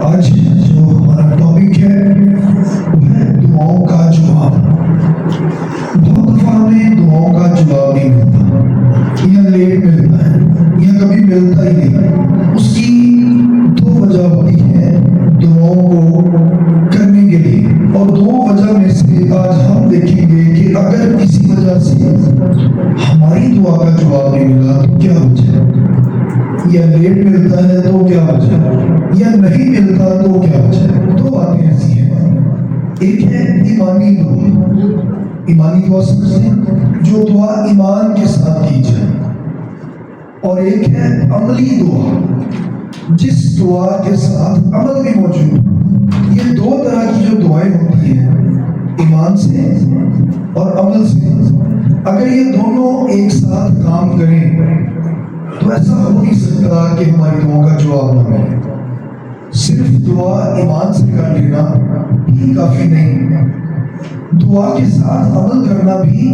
آج جو ہمارا ٹاپک ہے وہ ہے دعاؤں کا جواب۔ بہت دفعہ ہمیں دعاؤں کا جواب نہیں ملتا، یا لیٹ ملتا ہے یا کبھی ملتا ہی نہیں۔ اس کی دو وجہ ہوتی ہے دعاؤں کو کرنے کے لیے، اور دو وجہ میں سے آج ہم دیکھیں گے کہ اگر کسی وجہ سے ہماری دعا کا جواب نہیں ملا تو کیا وجہ ہے، یا لیٹ ملتا ہے تو کیا وجہ ہے، یا نہیں ملتا تو کیا وجہ ہے۔ دو باتیں ایسی ہیں، ایک ہے ایمانی دعا، ایمانی دعا سمجھتے ہیں جو دعا ایمان کے ساتھ کی جائے، اور ایک ہے عملی دعا جس دعا کے ساتھ عمل بھی موجود۔ یہ دو طرح کی جو دعائیں ہوتی ہیں، ایمان سے اور عمل سے، اگر یہ دونوں ایک ساتھ کام کریں تو ایسا ہو نہیں سکتا کہ ہماری دعاؤں کا جواب نہ ملے۔ صرف دعا ایمان سے کر لینا بھی کافی نہیں، دعا کے ساتھ عمل کرنا بھی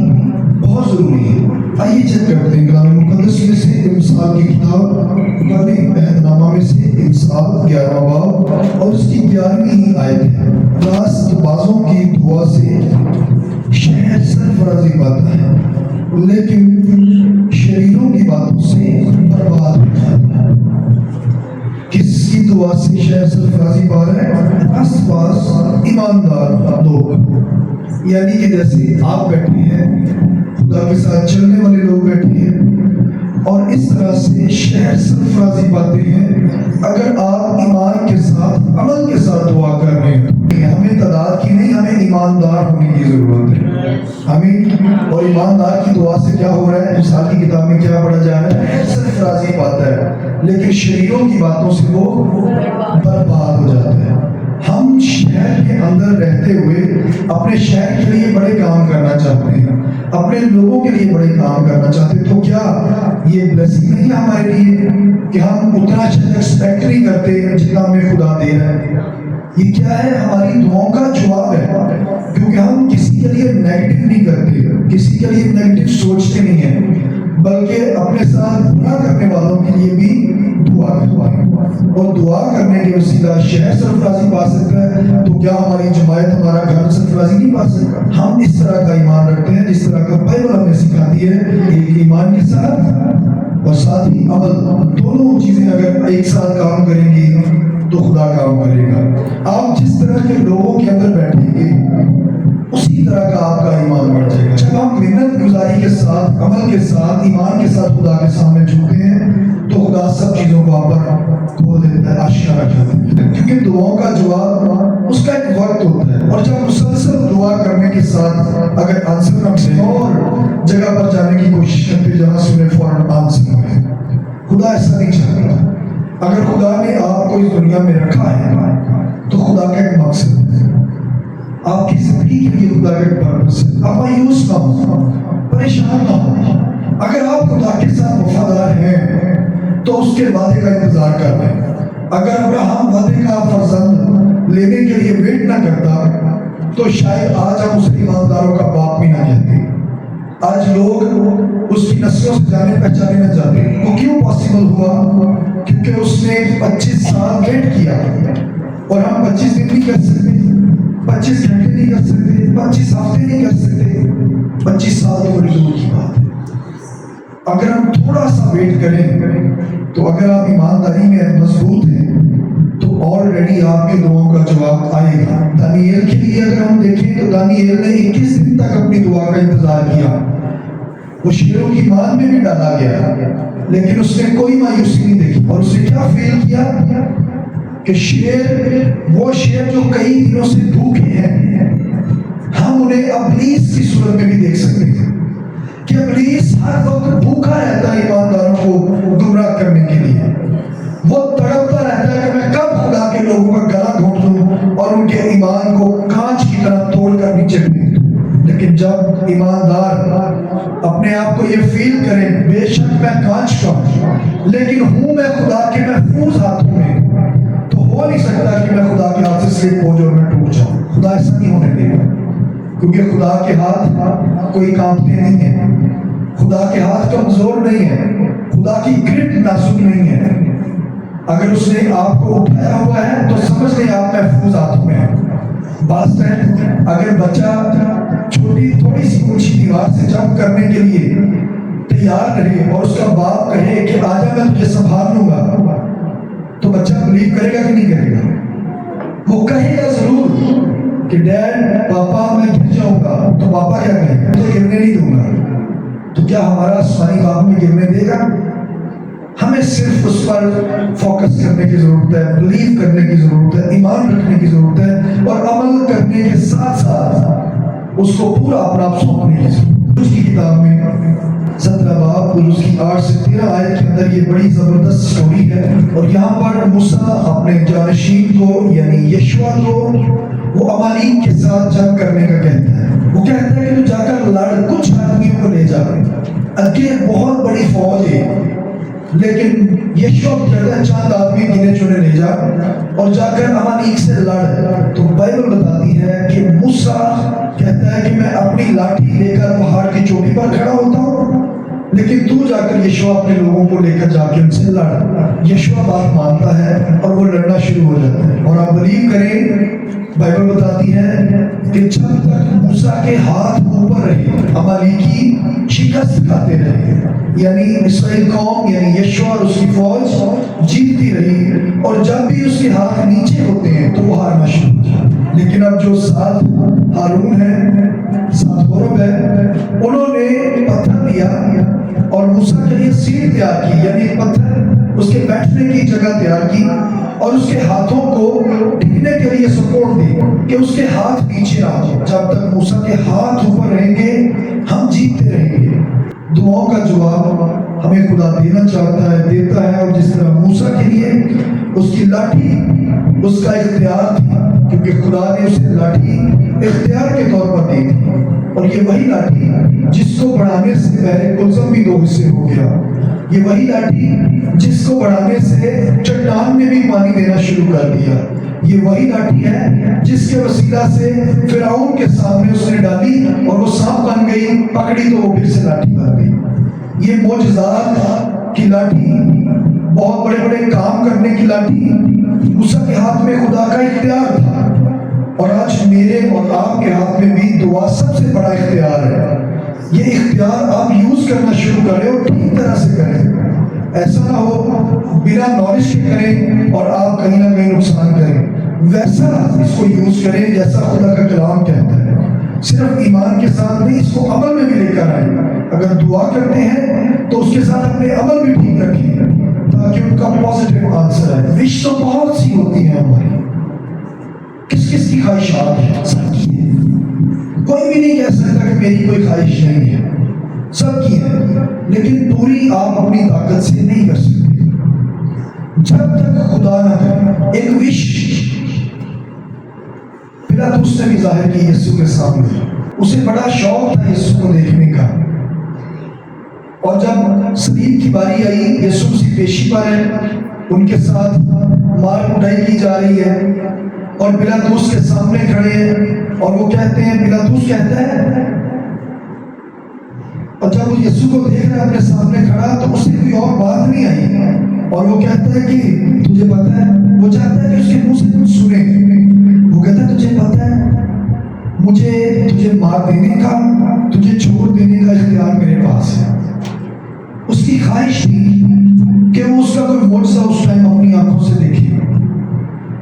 بہت ضروری ہے۔ آئیے چیک کرتے ہیں کلام مقدس میں سے امثال کی کتاب پہلے عہد نامہ میں سے امثال 11واں باب اور اس کی 11ویں آیت ہے۔ راست بازوں کی دعا سے شہر سرفرازی پاتا ہے، لیکن شریروں کی باتوں سے برباد ہو جاتا ہے۔ کس کی دعا سے شہر سرفرازی پا رہا ہے؟ راست باز ایماندار لوگ، یعنی کہ جیسے آپ بیٹھے ہیں، خدا کے ساتھ چلنے والے لوگ بیٹھے ہیں، اور اس طرح سے شہر سرفرازی پاتے ہیں اگر آپ ایمان کے ساتھ عمل کے ساتھ دعا کر رہے ہیں۔ ہمیں تعداد کی نہیں، ہمیں ایماندار ہونے کی ضرورت ہے۔ ہمیں اور ایماندار کی دعا سے کیا ہو رہا ہے؟ مثال کی کتاب میں کیا پڑھا جا رہا ہے؟ سرفرازی پاتا ہے، لیکن شریروں کی باتوں سے وہ برباد ہو جاتا ہے۔ ہم شہر کے اندر رہتے ہوئے اپنے شہر کے لیے بڑے کام کرنا چاہتے ہیں، اپنے لوگوں کے لیے بڑے کام کرنا چاہتے ہیں، تو کیا یہ بلیسنگ نہیں ہے ہمارے لیے کہ ہم اتنا ایکسپیکٹ نہیں کرتے جتنا ہمیں خدا دے رہا ہے؟ یہ کیا ہے؟ ہماری دعاؤں کا جواب ہے، کیونکہ ہم کسی کے لیے نیگیٹو نہیں کرتے، کسی کے لیے نیگیٹو سوچتے نہیں ہیں، بلکہ اپنے ساتھ برا کرنے والوں کے لیے بھی دعا کرتے ہیں، اور دعا کرنے کے وسیلہ شہر سرفرازی پا سکتا ہے۔ تو کیا ہماری جماعت، ہمارا گھر سرفرازی نہیں پا سکتا؟ ہم اس طرح کا ایمان رکھتے ہیں جس طرح کا بائبل ہمیں سکھاتی ہے، ایک ایمان کے ساتھ اور ساتھ ہی عمل، دونوں چیزیں اگر ایک ساتھ کام کریں گی تو خدا کام کرے گا۔ آپ جس طرح کے لوگوں کے اندر بیٹھیں گے اسی طرح کا آپ کا ایمان بڑھ جائے گا۔ جب ہم محنت گزاری کے ساتھ، عمل کے ساتھ، ایمان کے ساتھ خدا کے سامنے جھکتے ہیں تو خدا سب چیزوں کو آپ پر کھول دیتا ہے، آشکارا کر دیتا ہے، کیونکہ دعاؤں کا جواب اس کا ایک وقت ہوتا ہے۔ اور جب مسلسل دعا کرنے کے ساتھ اگر آنسر ہم سے اور جگہ پر جانے کی کوشش کرتے جہاں سے انہیں فوراً آنسر ہوئے، خدا ایسا نہیں چاہتا۔ اگر خدا نے آپ کو اس دنیا میں رکھا ہے تو خدا کا ایک مقصد ہے، آپ کی زندگی کے لیے خدا کا ایک پرپس ہے۔ آپ مایوس نہ ہو، پریشان نہ ہو۔ اگر آپ خدا کے ساتھ وفادار ہیں تو اس کے وعدے کا انتظار کر رہے ہیں۔ اگر ابراہیم وعدے کا فرزند لینے کے لیے ویٹ نہ کرتا تو شاید آج ہم اسے ایمانداروں کا باپ بھی نہ کہتے۔ آج لوگ اس کی نسلوں سے جانے پہچانے نہ جاتے۔ وہ کیوں پاسبل ہوا؟ کیونکہ اس نے 25 سال ویٹ کیا، اور ہم 25 دن نہیں کر سکتے، 25 گھنٹے نہیں کر سکتے، 25 ہفتے نہیں کر سکتے، 25 سال تو بڑی دور کی بات ہے۔ اگر ہم تھوڑا سا ویٹ کریں تو اگر آپ ایمانداری میں مضبوط ہیں تو آلریڈی آپ کے دعاؤں کا جواب آئے گا۔ دانیال کے لیے اگر ہم دیکھیں تو دانیال نے 21 دن تک اپنی دعا کا انتظار کیا، وہ شیروں کی مان میں بھی ڈالا گیا، لیکن اس نے کوئی مایوسی نہیں دیکھی، اور اس نے کیا فیل کیا کہ وہ شیر جو کئی دنوں سے بھوکے ہیں، ہم انہیں ابلیس کی صورت میں بھی دیکھ سکتے ہیں کہ ابلیس ہر وقت بھوکا رہتا ہے ایمانداروں کو گمراہ کرنے کے لیے۔ وہ تڑپتا رہتا ہے کہ میں کب خدا کے لوگوں کا گلا گھونٹ دوں اور ان کے ایمان کو کانچ کی طرح توڑ کر نیچے پھینک دوں۔ لیکن جب ایماندار اپنے آپ کو یہ فیل کریں، بے شک میں کانچ کا ہوں لیکن ہوں میں خدا کے محفوظ ہاتھوں میں، تو ہو نہیں سکتا کہ میں خدا کے ہاتھ سے سلپ ہو جاؤں اور میں ٹوٹ جاؤں۔ خدا ایسا نہیں ہونے دے گا، کیونکہ خدا کے ہاتھ کوئی کانپتے نہیں ہیں، خدا کے ہاتھ کمزور نہیں ہے، خدا کی گرپ نازک نہیں ہے۔ اگر اس نے آپ کو اٹھایا ہوا ہے تو سمجھ محفوظ ہاتھوں میں ہے. بعض ٹائم اگر بچہ چھوٹی تھوڑی سی اونچی دیوار سے جمپ کرنے کے لیے تیار رہے اور اس کا باپ کہے کہ آجا میں تجھے سنبھال لوں گا، تو بچہ بلیو کرے گا کہ نہیں کرے گا؟ وہ کہے گا ضرور کہ ڈیڈ پاپا میں گر جاؤں گا. تو پاپا کیا کہے گا؟ مجھے گرنے نہیں دوں گا. تو کیا ہمارا آسمانی باپ میں گرنے دے گا؟ ہمیں صرف اس پر فوکس کرنے کی ضرورت ہے، بلیو کرنے کی ضرورت ہے، ایمان رکھنے کی ضرورت ہے، اور عمل کرنے کے ساتھ ساتھ اس کو پورا اپنا آپ سونپنے کی ضرورت ہے. اس کی کتاب میں 17 باب اور اس کی 8 سے 13 آیت کے اندر یہ بڑی زبردست سٹوری ہے. اور یہاں پر موسیٰ اپنے جانشین کو یعنی یشوع کو وہ عمالیق کے ساتھ جنگ کرنے کا کہتا ہے. وہ کہتا ہے کہ تو جا کر لڑ، کچھ آدمیوں کو لے جا. اگے بہت بڑی فوج ہے، لیکن یشوع کہتا ہے چند آدمی گنے چنے لے جا اور جا کر عمالیق سے لڑ. تو بائبل بتاتی ہے کہ موسیٰ کہتا ہے کہ میں اپنی لاٹھی لے کر پہاڑ کی چوٹی پر کھڑا ہوتا ہوں، لیکن تو جا کر یشوع اپنے لوگوں کو لے کر جا کے ان سے لڑ. یشوع بات مانتا ہے اور وہ لڑنا شروع ہو جاتا ہے. اور آپ بلیو کریں، بائبل بتاتی ہے کہ جب تک موسیٰ کے ہاتھ اوپر رہے عمالیقی شکست کھاتے رہے، یعنی اسرائیل قوم یعنی یشوع اور اس کی فوج جیتتی رہی، اور جب بھی اس کے ہاتھ نیچے ہوتے ہیں تو وہ ہارنا شروع ہو جاتا. لیکن اب جو ساتھ ہارون ہے، ساتھ غرب ہے، انہوں نے پتھر لیا اور موسیٰ کے لیے سیٹ تیار کی، یعنی پتھر اس کے بیٹھنے کی جگہ تیار کی، اور اس کے ہاتھوں کو ٹکنے کے لیے سپورٹ دی کہ اس کے ہاتھ نیچے آ جائے. جب تک موسیٰ کے ہاتھ اوپر رہیں گے ہم جیتتے رہیں گے. دعاؤں کا جواب ہمیں خدا دینا چاہتا ہے، دیتا ہے. اور جس طرح موسیٰ کے لیے اس کی لاٹھی اس کا اختیار تھی، کیونکہ خدا نے اسے لاٹھی اختیار کے طور پر دی تھی، اور یہ وہی لاٹھی جس کو بڑھانے سے پہلے کلثم بھی 2 حصے ہو گیا. یہ وہی لاٹھی جس کو بڑھانے سے چٹان میں بھی پانی دینا شروع کر دیا. یہ وہی لاٹھی ہے جس کے وسیلہ سے فرعون کے سامنے اس نے ڈالی اور وہ سانپ بن گئی، پکڑی تو وہ پھر سے لاٹھی بن گئی. یہ معجزات کی لاٹھی، بہت بڑے بڑے کام کرنے کی لاٹھی موسیٰ کے ہاتھ میں خدا کا اختیار تھا. اور آج میرے اور آپ کے ہاتھ میں بھی دعا سب سے بڑا اختیار ہے. یہ اختیار آپ یوز کرنا شروع کریں اور ٹھیک طرح سے کریں. ایسا نہ ہو بنا نالج کے کریں اور آپ کہیں نہ کہیں نقصان کریں. ویسا اس کو یوز کریں جیسا خدا کا کلام کہتا ہے. صرف ایمان کے ساتھ نہیں، اس کو عمل میں بھی لے کر آئیں. اگر دعا کرتے ہیں تو اس کے ساتھ اپنے عمل بھی ٹھیک رکھیں تاکہ ان کا پازیٹیو آنسر ہے. وش تو بہت سی ہوتی ہیں ہماری، کس کس کی خواہشات ہیں؟ سب کی ہے. کوئی بھی نہیں کہہ سکتا کہ میری کوئی خواہش نہیں ہے، سب کی ہے، لیکن پوری آپ اپنی طاقت سے نہیں کر سکتے جب تک خدا نہ کرے. ایک وش پلاطس نے بھی ظاہر کی یسوع کے سامنے. اسے بڑا شوق تھا یسوع کو دیکھنے کا، اور جب صلیب کی باری آئی، یسوع مسیح پیشی پر ہے، ان کے ساتھ مار کٹائی کی جا رہی ہے، اور پلاطس کے سامنے کھڑے ہیں، اور وہ کہتے ہیں، پلاطس کہتا ہے، اور جب وہ یسوع کو دیکھ رہا ہے اپنے سامنے کھڑا تو اسے کوئی اور بات نہیں آئی، اور وہ کہتا ہے کہ تجھے پتہ ہے، وہ چاہتا ہے کہ اس کے منہ سے کچھ سنے. وہ کہتا ہے تجھے پتہ ہے مجھے تجھے مار دینے کا، تجھے چھوڑ دینے کا اختیار میرے پاس ہے. اس کی خواہش تھی کہ وہ اس کا کوئی معجزہ اس ٹائم اپنی آنکھوں سے دیکھے.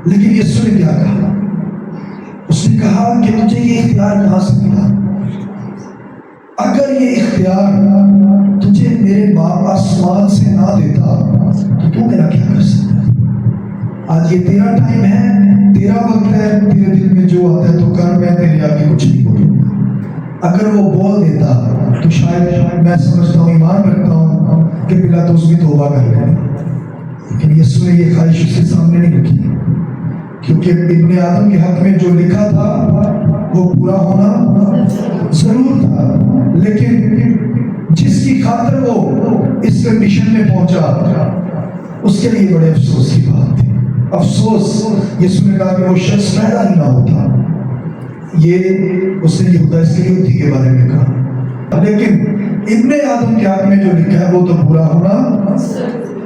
لیکن یسوع نے کیا کہا؟ اس نے کہا کہ تجھے یہ اختیار کہاں سے ملا؟ اگر یہ اختیار تجھے میرے باپ آسمان سے نہ دیتا تو میرا کیا کر سکتا؟ آج یہ تیرا ٹائم ہے، تیرا وقت ہے، تیرے دل میں جو آتا ہے تو کر. میں تیرے آگے کچھ نہیں بولوں گا. اگر وہ بول دیتا تو شاید میں سمجھتا ہوں، ایمان رکھتا ہوں کہ پلاطس بھی توبہ کر لے. لیکن یسوع نے یہ خواہش اس کے سامنے نہیں رکھی، کیونکہ ابن آدم کے حق میں جو لکھا تھا وہ پورا ہونا ضرور تھا. لیکن جس کی خاطر وہ اس کنڈیشن میں پہنچا اس کے لیے بڑے افسوس کی بات تھی. افسوس، یسوع نے کہا کہ وہ شخص پیدا ہی نہ ہوتا. یہ اس نے یہودا اسکریوتی کے بارے میں کہا. لیکن ابن آدم کے حق میں جو لکھا ہے وہ تو پورا ہونا.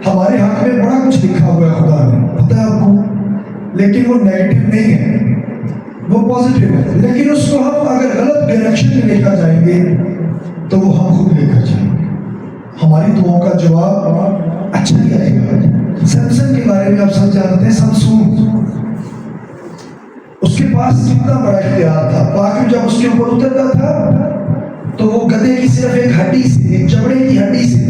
ہمارے حق میں بڑا کچھ لکھا ہوا ہے خدا نے، پتہ ہے آپ کو. لیکن وہ نیگیٹو نہیں ہے، وہ پازیٹیو ہے، لیکن اس کو ہم اگر غلط ڈائریکشن میں لے کر جائیں گے تو وہ ہم خود لے کر جائیں گے۔ ہماری دعاؤں کا جواب اچھا نہیں آئے گا۔ سمسن کے بارے میں آپ سب جانتے ہیں، سمسون، اس کے پاس کتنا بڑا اختیار تھا۔ پاک جب اس کے اوپر اترتا تھا تو وہ گدھے کی صرف ایک ہڈی سے، ایک چمڑے کی ہڈی سے،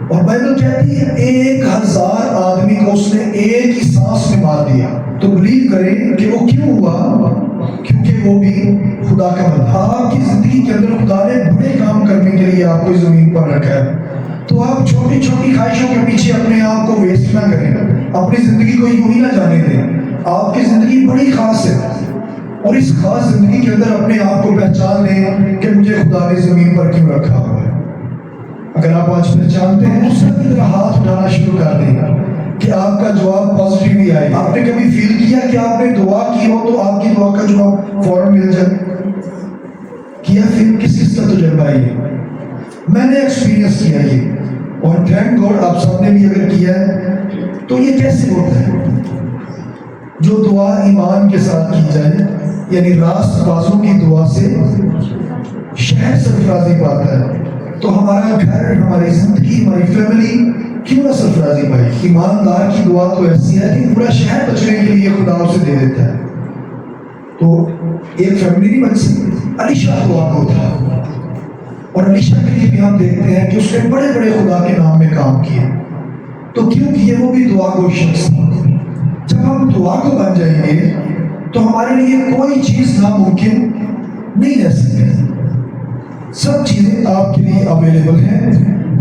اور بائبل کہتی ہے 1000 آدمی کو اس نے ایک ہی سانس میں مار دیا۔ تو بلیو کریں کہ وہ کیوں ہوا؟ کیونکہ وہ بھی خدا کا بندہ۔ آپ کی زندگی کے اندر خدا نے بڑے کام کرنے کے لیے آپ کو زمین پر رکھا ہے، تو آپ چھوٹی چھوٹی خواہشوں کے پیچھے اپنے آپ کو ویسٹ نہ کریں، اپنی زندگی کو یوں ہی نہ جانے دیں۔ آپ کی زندگی بڑی خاص ہے، اور اس خاص زندگی کے اندر اپنے آپ کو پہچان لیں کہ مجھے خدا نے زمین پر کیوں رکھا ہوا ہے۔ اگر آپ آج پہچانتے ہیں تو سب کی طرح ہاتھ اٹھانا شروع کر دیں کہ آپ کا جواب پازیٹیو ہی آئے۔ آپ نے کبھی فیل کیا کہ آپ نے دعا کی ہو تو آپ کی دعا کا جواب فوراً مل جائے؟ کیا پھر کس کس کا تجربہ ہے؟ میں نے ایکسپیرینس کیا یہ، اور تھینک گاڈ آپ سب نے بھی اگر کیا ہے تو یہ کیسے ہوتا ہے؟ جو دعا ایمان کے ساتھ کی جائے، یعنی راست بازوں کی دعا سے شہر سرفرازی پاتا ہے، تو ہمارا گھر، ہماری زندگی، ہماری فیملی کیوں نہ سرفرازی پائے؟ ایماندار کی دعا تو ایسی ہے کہ پورا شہر بچنے کے لیے خدا اسے دے دیتا ہے۔ تو ایک فیملی نہیں بچ سکتی۔ علیشہ دعا کو تھا، اور علیشہ کے لیے بھی ہم دیکھتے ہیں کہ اس نے بڑے بڑے خدا کے نام میں کام کیے۔ تو کیوں کیے؟ وہ بھی دعا کو شخص تھا۔ جب ہم دعا کو بن جائیں گے تو ہمارے لیے کوئی چیز ناممکن نہیں رہ سکتی۔ سب چیزیں آپ کے لیے اویلیبل ہیں،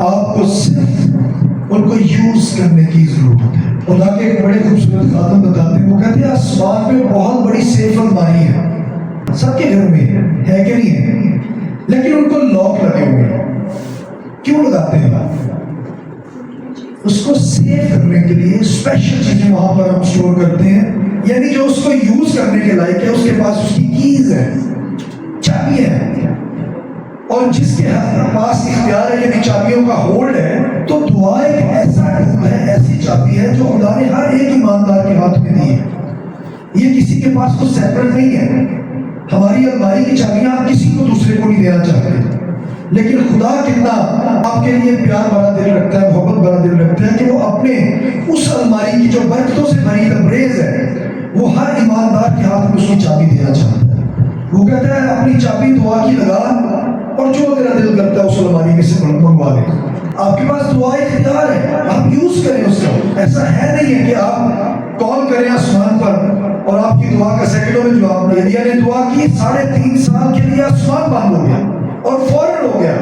آپ کو صرف ان کو یوز کرنے کی ضرورت ہے۔ خدا کے ایک بڑے خوبصورت خاتم بتاتے ہیں، وہ کہتے ہیں آسمان پہ بہت بڑی سیف الماری ہے، سب کے گھر میں ہے کہ نہیں ہے، لیکن ان کو لاک لگے ہوئے ہیں۔ کیوں لگاتے ہیں؟ اس کو سیف کرنے کے لیے اسپیشل چیزیں وہاں پر ہم اسٹور کرتے ہیں، یعنی جو اس کو یوز کرنے کے لائق ہے، اس کے پاس اس کی کیز ہے، چابی ہے، اور جس کے پاس اختیار ہے، یعنی چابیوں کا ہولڈ ہے۔ تو دعا ایک ایسا ٹول ہے، ایسی چابی ہے جو خدا نے ہر ایک ایماندار کے ہاتھ میں دی ہے۔ یہ کسی کے پاس کچھ سیپریٹ نہیں ہے۔ ہماری الماری کی چابیاں آپ کسی کو دوسرے کو نہیں دینا چاہتے، لیکن خدا کتنا آپ کے لیے پیار بھرا دل رکھتا ہے، محبت بھرا دل رکھتا ہے کہ وہ اپنے اس الماری کی جو برکتوں سے بھری تبریز ہے، وہ ہر ایماندار کے ہاتھ میں اس کی چابی دینا چاہتا ہے۔ وہ کہتا ہے اپنی چابی دعا کی لگا، اور جو تیرا دل کرتا ہے اس الماری میں سے منگوا لے۔ آپ کے پاس دعا اختیار ہے، آپ یوز کریں اس کو۔ ایسا ہے نہیں ہے کہ آپ کال کریں آسمان پر اور آپ کی دعا کا سیکنڈوں میں جواب نہیں۔ ایلیا نے دعا کی، 3.5 سال کے لیے آسمان بند ہو گیا اور فوراً ہو گیا۔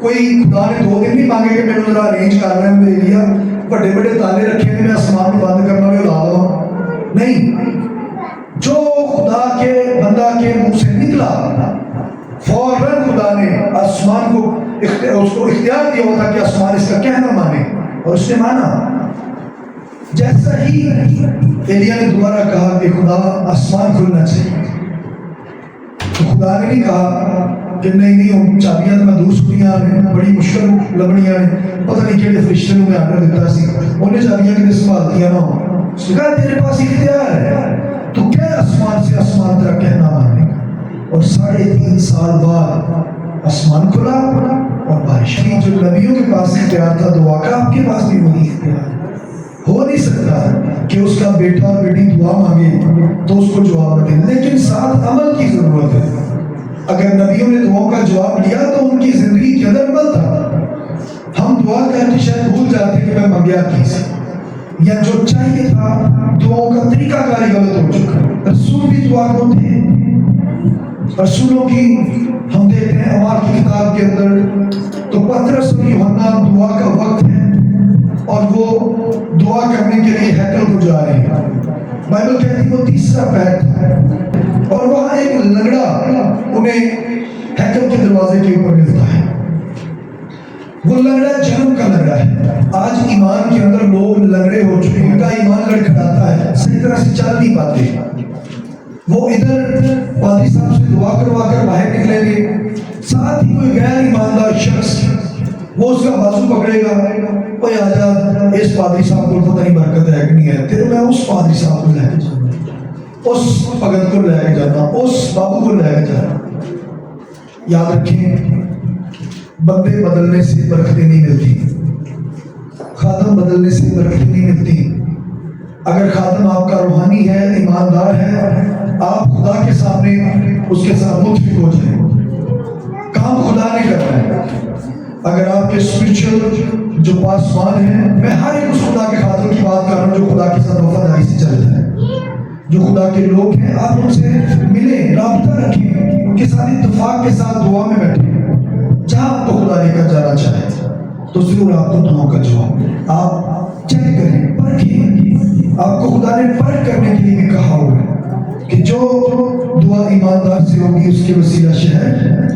کوئی خدا نے 2 دن نہیں مانگے کہ میں نے ذرا ارینج کر رہا ہوں، ایلیا بڑے بڑے تالے رکھے ہیں، میں آسمان کو بند کرنا بھی اڑا دوں۔ نہیں، جو خدا کے بندہ کے منہ سے نکلا فوراً خدا نے آسمان کو اس کو اختیار دیا ہوا تھا کہ آسمان اس کا کہنا مانے، اور اس نے مانا۔ جیسا ہی ایلیا نے دوبارہ کہا کہ خدا آسمان کھلنا چاہیے، تو خدا نے نہیں کہا کہ نہیں چابیاں تو میں دوسریاں بڑی مشکل لبڑیاں نے، پتہ نہیں کہڑے فرشتے میں آڈر دیتا سی، انہیں چابیاں کتنے سنبھالتیاں نہ ہو۔ اس نے کہا تیرے پاس اختیار ہے، تو کیا آسمان سے آسمان تیرا کہنا ماننے کا۔ اور 3.5 سال بعد آسمان کھلا اور بارش کی۔ جو نبیوں کے پاس اختیار تھا دعا کا، آپ کے پاس بھی وہی اختیار ہے۔ ہو نہیں سکتا کہ اس کا بیٹا اور بیٹی دعا مانگے تو اس کو جواب نہ دے، لیکن ساتھ عمل کی ضرورت ہے۔ اگر نبیوں نے دعاؤں کا جواب لیا تو ان کی زندگی کے اندر عمل تھا۔ ہم دعا کرتے شاید بھول جاتے کہ میں منگیا کیسے، یا جو چاہیے تھا دعاؤں کا طریقہ کاری غلط ہو چکا۔ رسول بھی دعا کو تھے، رسولوں کی ہم دیکھتے ہیں اعمال کی کتاب کے اندر، تو پترس اور یوحنا دعا کا وقت ہے اور وہ دعا کرنے کے لیے ہیکل کو جا رہے ہیں۔ بائبل کہتی ہے وہ 3 پہر تھا، اور وہاں ایک لنگڑا انہیں ہیکل کے دروازے کے اوپر ملتا ہے۔ وہ لنگڑا جنم کا لنگڑا ہے۔ آج ایمان کے اندر لوگ لنگڑے ہو چکے ہیں، ان کا ایمان لڑکھڑاتا ہے، صحیح طرح سے چل نہیں پاتے۔ وہ ادھر پادری صاحب سے دعا کروا کر باہر نکلیں گے، ساتھ ہی کوئی غیر ایماندار شخص وہ اس کا بازو پکڑے گا، اوے آجا اس پادری صاحب کو پتہ نہیں برکت ہے کہ نہیں ہے، پھر میں اس پادری صاحب کو لے کے جانا، اس بھگت کو لے کے جانا، اس بابو کو لے کے جانا۔ یاد رکھیں، بندے بدلنے سے برکتیں نہیں ملتی، خادم بدلنے سے برکتیں نہیں ملتی۔ اگر خادم آپ کا روحانی ہے، ایماندار ہے، آپ خدا کے سامنے اس کے ساتھ متفق ہو جائیں، کام خدا نے کرنا ہے۔ اگر آپ کے اسپرچل جو پاسبان ہیں، میں ہر ایک اس خدا کے خادم کی بات کر رہا ہوں جو خدا کے ساتھ وفاداری سے چلتا ہے، جو خدا کے لوگ ہیں، آپ ان سے ملیں، رابطہ رکھیں، ان کے ساتھ اتفاق کے ساتھ دعا میں بیٹھیں۔ جہاں آپ کو خدا لے کر جانا چاہے تو ضرور آپ کو دعاؤں کا جواب آپ چیک کریں، پرکھیں۔ آپ کو خدا نے پرکھ کرنے کے لیے بھی کہا ہوا ہے کہ جو دعا ایماندار سے ہوگی اس کے وسیلہ شہر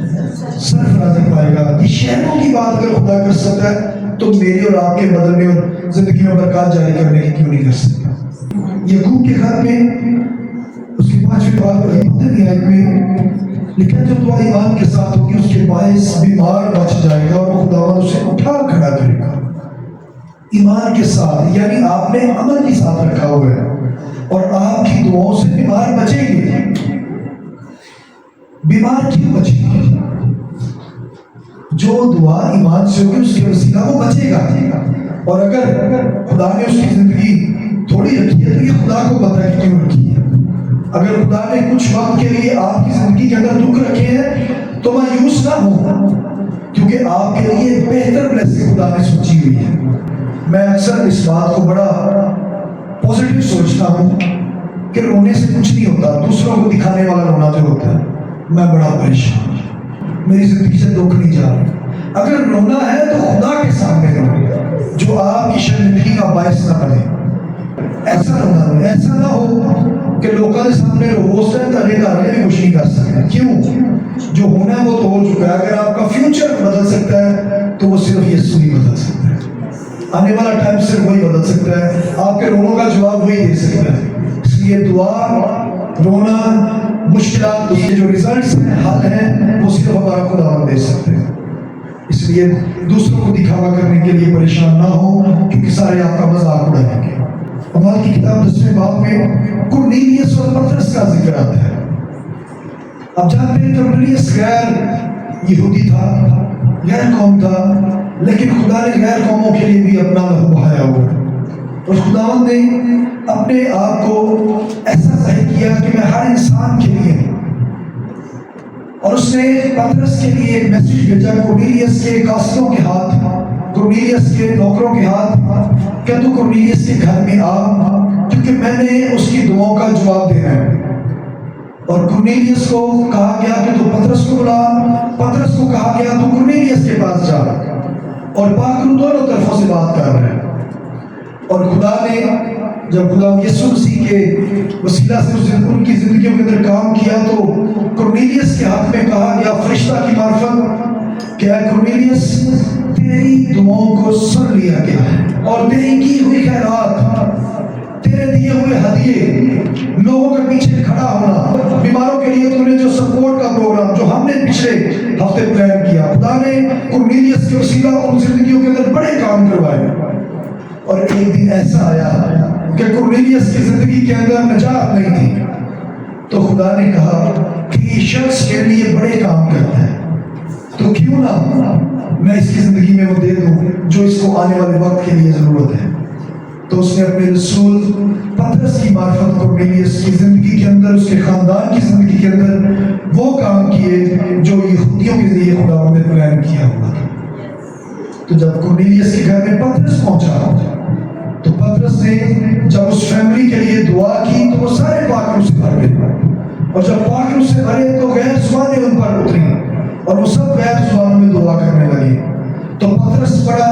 سرفرازی پائے گا۔ یہ شہروں کی بات اگر خدا کر سکتا ہے تو میری اور آپ کے بدلنے اور زندگی میں برکات جاری کرنے کی کیوں نہیں کر سکتا؟ یعقوب کے خط میں اس کی 5ویں بات پر 15ویں آیت میں لکھا، جو دعا ایمان کے ساتھ ہوگی اس کے باعث بیمار بچ جائے گا اور خداوند اسے اٹھا کھڑا کرے گا۔ ایمان کے ساتھ یعنی آپ نے عمل کے ساتھ رکھا ہوا ہے، اور آپ کی دعاؤں سے بیمار بچیں گے۔ بیمار کیوں بچیں گے؟ جو دعا ایمان سے ہوگی اس کے وسیلہ وہ بچے گا، اور اگر خدا نے اس کی زندگی تھوڑی رکھی ہے تو یہ خدا کو پتہ ہے کیوں رکھی ہے۔ اگر خدا نے کچھ وقت کے لیے آپ کی زندگی کے اندر دکھ رکھے ہیں تو مایوس نہ ہو، کیونکہ آپ کے لیے بہتر بلیسنگ خدا نے سوچی ہوئی ہے۔ میں اکثر اس بات کو بڑا پازیٹیو سوچتا ہوں کہ رونے سے کچھ نہیں ہوتا، دوسروں کو دکھانے والا رونا جو ہوتا ہے۔ میں بڑا پریشان ہوں، میری زندگی سے دکھ نہیں جا رہا۔ اگر رونا ہے تو خدا کے سامنے رو، جو آپ کی شرمندگی کا باعث نہ بنے۔ ایسا رونا ہو، ایسا نہ ہو کہ لوگوں کے سامنے رو، اس ٹائم کرے گا بھی کچھ نہیں کر سکتے۔ کیوں؟ جو ہونا ہے وہ تو ہو چکا ہے۔ اگر آپ کا فیوچر بدل سکتا ہے تو وہ صرف یسوع ہی بدل سکتا ہے۔ آنے والا ٹائم صرف وہی بدل سکتا ہے، آپ کے رونوں کا جواب وہی دے سکتا ہے۔ اس لیے دعا، رونا، مشکلات، اس کے جو ریزلٹس ہیں، حل ہیں، وہ صرف ہمارا خدا دے سکتے ہیں۔ اس لیے دوسروں کو دکھاوا کرنے کے لیے پریشان نہ ہو، کیونکہ سارے آپ کا مذاق اڑائیں گے۔ اعمال کی کتاب 10ویں باب میں کرنیلیس اور پطرس کا ذکر آتا ہے۔ اب جانتے ہیں کرنیلیس غیر یہودی تھا، غیر قوم تھا، لیکن خدا نے غیر قوموں کے لیے بھی اپنا لہو بہایا ہوا ہے، اور خداوند نے اپنے آپ کو ایسا ظاہر کیا کہ میں ہر انسان کے لیے ہوں۔ اور اس نے پطرس کے لیے ایک میسیج بھیجا کرنیلیس کے قاصدوں کے ہاتھ، کرنیلیس کے نوکروں کے ہاتھ، کہ تو کرنیلیس کے گھر میں آ، کیونکہ میں نے اس کی دعاؤں کا جواب دینا ہے۔ اور کرنیلیس کو کہا گیا کہ تو پطرس کو بلا، پطرس کو کہا گیا تو کرنیلیس کے پاس جا، اور پاک روح دونوں طرفوں سے بات کر رہے ہیں۔ اور خدا نے جب خدا یسوع مسیح کے وسیلہ سے ان کی زندگیوں کے اندر کام کیا تو کرنیلیس کے ہاتھ میں کہا گیا فرشتہ کی معرفت کہ اے کرنیلیس، تیری دعاؤں کو سن لیا گیا ہے، اور تیری کی ہوئی خیرات، تیرے دیے ہوئے ہدیے، لوگوں کے پیچھے کھڑا ہونا، بیماروں کے لیے تو نے جو سپورٹ کا پروگرام جو ہم نے پچھلے ہفتے پلان کیا، خدا نے کرنیلیس کے وسیلہ ان زندگیوں کے اندر بڑے کام کروائے۔ اور ایک دن ایسا آیا کہ کرنیلیس کی زندگی کے اندر نجات نہیں تھی، تو خدا نے کہا کہ یہ شخص کے لیے بڑے کام کرتا ہے، تو کیوں نہ میں اس کی زندگی میں وہ دے دوں جو اس کو آنے والے وقت کے لیے ضرورت ہے۔ تو اس نے اپنے رسول پطرس کی معرفت کرنیلیس کی زندگی کے اندر، اس کے خاندان کی زندگی کے اندر وہ کام کیے جو یہودیوں کے ذریعے خدا نے پلان کیا ہوا تھا۔ تو جب کرنیلیس کے گھر میں پطرس پہنچا تو پطرس نے جب اس فیملی کے لیے دعا کی تو وہ سارے پاک روح سے بھر گئے، اور جب پاک روح سے بھرے تو غیر زبانیں ان پر اتری اور وہ سب غیر زبانوں میں دعا کرنے لگے۔ تو پطرس بڑا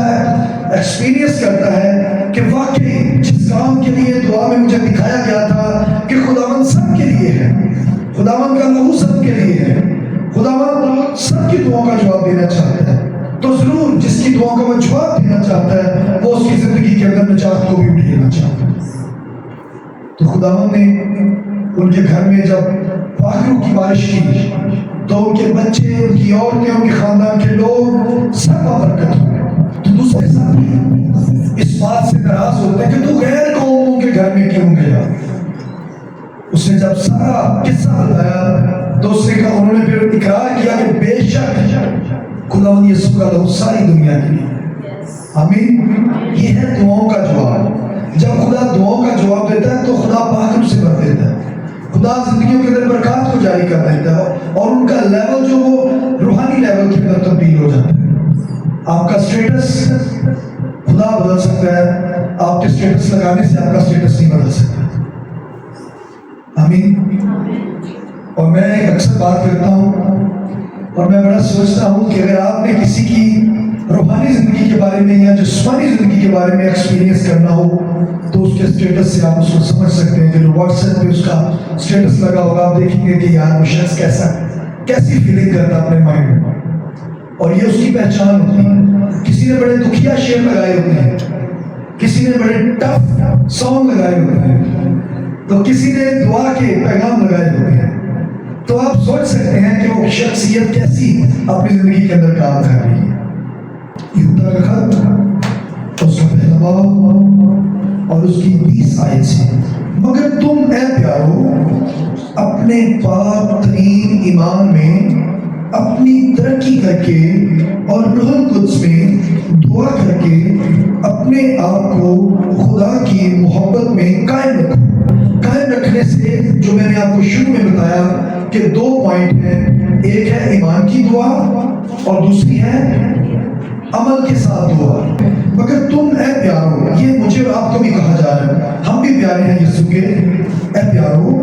ایکسپیرینس کرتا ہے کہ واقعی جس کام کے لیے دعا میں مجھے دکھایا گیا تھا کہ خداوند سب کے لیے ہے، خداوند کا لہو سب کے لیے ہے، خداوند سب کی دعاؤں کا جواب دینا چاہتا ہے، تو ضرور جس کی دعاؤں کا وہ جواب دینا چاہتا ہے وہ اس کی زندگی کے اندر نجات کو بھی اٹھانا چاہتا ہے۔ تو خداوند نے ان کے گھر میں جب پاک روح کی بارش کی تو ان کے بچے، ان کی عورتیں، ان کے خاندان کے لوگ سب برکت ہوئے۔ اس بات سے ناراض ہوتے ہیں کہ تو غیر قوموں کے گھر میں کیوں گیا. اس نے جب سارا قصہ بتایا تو اس نے کہا، انہوں نے پھر اقرار کیا کہ بے شک خداوند یسوع کا لہو ساری دنیا کے لیے. آمین. یہ ہے دعاؤں کا جواب. جب خدا دعاؤں کا جواب دیتا ہے تو خدا پاک سے بھر دیتا ہے. خدا زندگیوں کے اندر برکات کو جاری کر دیتا ہے اور ان کا لیول جو وہ روحانی لیول کے اندر تبدیل ہو جاتا ہے. آپ کا سٹیٹس خدا بدل سکتا ہے. آپ کے سٹیٹس لگانے سے آپ کا سٹیٹس نہیں بدل سکتا. آمین. اور میں اکثر بات کرتا ہوں اور میں بڑا سوچتا ہوں کہ اگر آپ نے کسی کی روحانی زندگی کے بارے میں یا جسمانی زندگی کے بارے میں ایکسپیرینس کرنا ہو تو اس کے سٹیٹس سے آپ اس کو سمجھ سکتے ہیں. جو واٹس ایپ پہ اس کا سٹیٹس لگا ہوگا آپ دیکھیں گے کہ یار وہ شخص کیسی فیلنگ کرتا ہے اپنے مائنڈ میں، اور یہ اس کی پہچان ہوتی ہے. کسی نے بڑے دکھیا شعر لگائے ہوتے ہیں، کسی نے بڑے ٹف سانگ لگائے ہوتے ہیں، تو کسی نے دعا کے پیغام لگائے ہوتے ہیں. تو آپ سوچ سکتے ہیں کہ وہ شخصیت کیسی اپنی زندگی کے اندر کام کر رہی ہے. یہودا کا خط اس کا پہلا باب اور اس کی 20 آیت سے، مگر تم اے پیارو اپنے پاک ترین ایمان میں اپنی ترقی کر کے اور روح القدس میں دعا کر کے اپنے آپ کو خدا کی محبت میں قائم رکھو. قائم رکھنے سے جو میں نے آپ کو شروع میں بتایا کہ 2 پوائنٹ ہیں. ایک ہے ایمان کی دعا اور دوسری ہے عمل کے ساتھ دعا. مگر تم اے پیارو، یہ مجھے اور آپ کو بھی کہا جا رہا ہے، ہم بھی پیارے ہیں یسوع کے. اے پیارو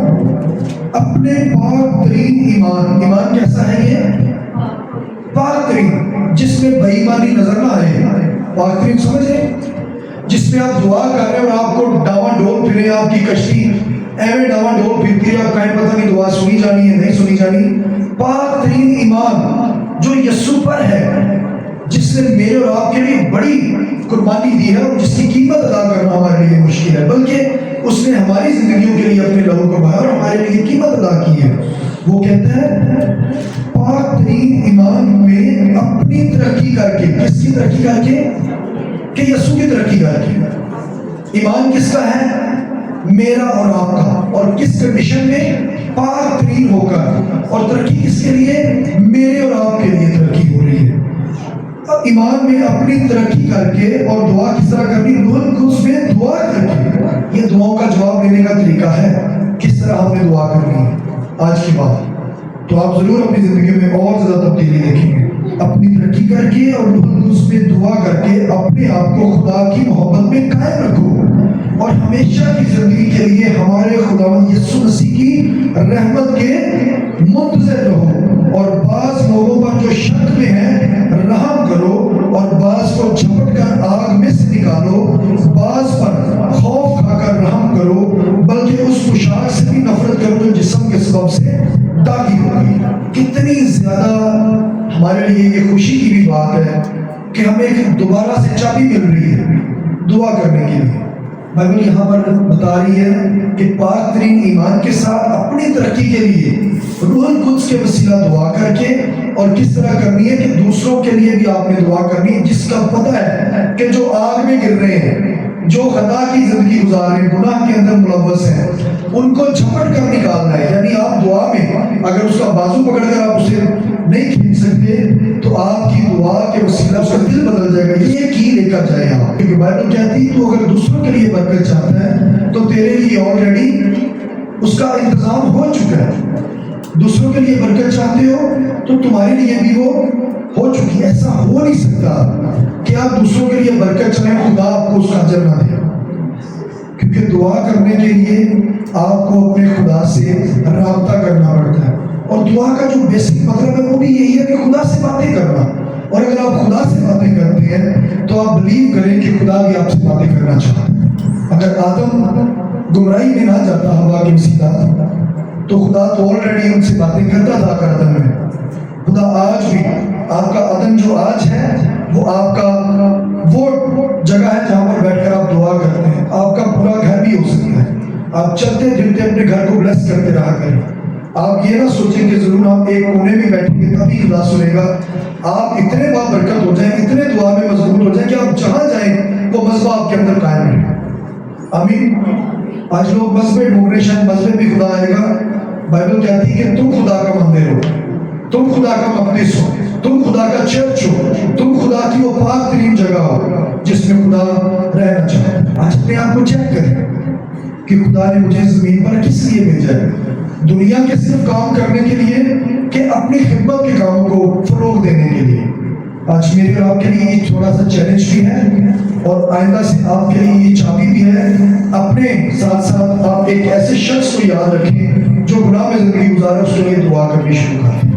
اپنے پاک ترین ایمان کیسا ہے؟ یہ پاک ترین، جس میں بے ایمانی نظر نہ آئے. پاک ترین سمجھیں، جس میں آپ دعا کر رہے ہیں اور آپ کو ڈاواں ڈول پھرے، آپ کی کشتی ایویں ڈاواں ڈول پھرتی ہے، آپ کہیں پتہ نہیں دعا سنی جانی ہے نہیں سنی جانی. پاک ترین ایمان جو یسوع پر ہے، جس نے میرے اور آپ کے لیے بڑی قربانی دی ہے اور جس کی قیمت ادا کرنا ہمارے لیے مشکل ہے، بلکہ اس نے ہماری زندگیوں کے لیے اپنے لہو کو بہایا اور ہمارے لیے قیمت ادا کی ہے. وہ کہتا ہے پاک ترین ایمان میں اپنی ترقی کر کے. کس کی ترقی کر کے؟ کہ یسوع کی ترقی کر کے. ایمان کس کا ہے؟ میرا اور آپ کا. اور کس کنڈیشن میں؟ پاک ترین ہو کر. اور ترقی کس کے لیے؟ میرے اور آپ کے لیے ترقی ہو رہی ہے. ایمان میں اپنی ترقی کر کے اور دعا کس طرح کرنی؟ روح القدس میں دعا کر کے. یہ دعاؤں کا جواب دینے کا طریقہ ہے، کس طرح ہم نے دعا کرنی ہے. آج کی بات تو آپ ضرور اپنی زندگی میں اور زیادہ تبدیلی دیکھیں گے. اپنی ترقی کر کے اور روح القدس میں دعا کر کے اپنے آپ کو خدا کی محبت میں قائم رکھو اور ہمیشہ کی زندگی کے لیے ہمارے خداوند یسوع مسیح کی رحمت کے منتظر رہو. اور بعض لوگوں پر جو شک میں ہیں رحم کرو، اور بعض کو جھپٹ کر آگ میں سے نکالو. بعض پر خوف کھا کر رحم کرو، بلکہ اس پوشاک سے بھی نفرت کرو جو جسم کے سبب سے داغی ہوگی. کتنی زیادہ ہمارے لیے یہ خوشی کی بھی بات ہے کہ ہمیں ایک دوبارہ سے چابی مل رہی ہے دعا کرنے کے لیے. بائبل یہاں پر بتا رہی ہے کہ پاک ترین ایمان کے ساتھ اپنی ترقی کے لیے روح القدس کے وسیلہ دعا کر کے، اور کس طرح کرنی ہے کہ دوسروں کے لیے بھی آپ نے دعا کرنی ہے جس کا پتہ ہے کہ جو آگ میں گر رہے ہیں، جو خطا کی زندگی گزار رہے ہیں، گناہ کے اندر ملوث ہیں، ان کو جھپٹ کر نکالنا ہے. یعنی آپ دعا میں اگر اس کا بازو پکڑ کر آپ اسے نہیں کھینچ سکتے تو آپ کی دعا کے وسیلہ اس کا دل بدل جائے گا. یہ کی لے کر جائے آپ، کیونکہ بائبل کہتی ہے تو اگر دوسروں کے لیے برکت چاہتا ہے تو تیرے لیے آلریڈی اس کا انتظام ہو چکا ہے. دوسروں کے لیے برکت چاہتے ہو تو تمہارے لیے بھی وہ ہو چکی. ایسا ہو نہیں سکتا کہ آپ دوسروں کے لیے برکت چاہیں خدا آپ کو اس کا اجر نہ دے، کیونکہ دعا کرنے کے لیے آپ کو اپنے خدا سے رابطہ کرنا پڑتا ہے. اور دعا کا جو بیسک مطلب ہے وہ بھی یہی ہے کہ خدا سے باتیں کرنا. اور اگر آپ خدا سے باتیں کرتے ہیں تو آپ بلیو کریں کہ خدا بھی آپ سے باتیں کرنا چاہتا ہے. اگر آدم گمراہی میں نہ جاتا ہوا کے سیدھا تو خدا تو آلریڈی ان سے باتیں کرتا تھا عدن میں. خدا آج بھی آپ کا عدن جو آج ہے وہ آپ کا وہ جگہ ہے جہاں پر بیٹھ کر آپ دعا کرتے ہیں. آپ کا پورا گھر بھی ہو سکتا ہے. آپ چلتے پھرتے اپنے گھر کو بلیس کرتے رہا کریں. آپ یہ نہ سوچیں کہ ضرور آپ ایک کونے میں بیٹھیں گے تبھی خدا سنے گا. آپ اتنے بابرکت ہو جائیں, اتنے دعا میں مضبوط ہو جائیں کہ آپ جہاں جائیں وہ مذہب آپ کے اندر قائم رہے. آمین. آج لوگ مذہب ڈھونڈ رہے, شاید مذہب بھی خدا آئے گا. بائبل کہتی ہے کہ تم خدا کا مندر ہو, تم خدا کا مقدس ہو, تم خدا کا چرچ ہو, تم خدا کی وہ پاک ترین جگہ ہو جس میں خدا رہنا چاہتا ہے. آج اپنے آپ کو چیک کریں کہ خدا نے مجھے زمین پر کس لیے بھیجا ہے. دنیا کے صرف کام کرنے کے لیے کہ اپنی خدمت کے کاموں کو فروغ دینے کے لیے. آج میرے اور آپ کے لیے یہ تھوڑا سا چیلنج بھی ہے, اور آئندہ سے آپ کے لیے یہ چابی بھی ہے. اپنے ساتھ ساتھ آپ ایک ایسے شخص کو یاد رکھیں جو گناہ میں زندگی گزارے, اس کے لیے دعا کرنی شروع کریں.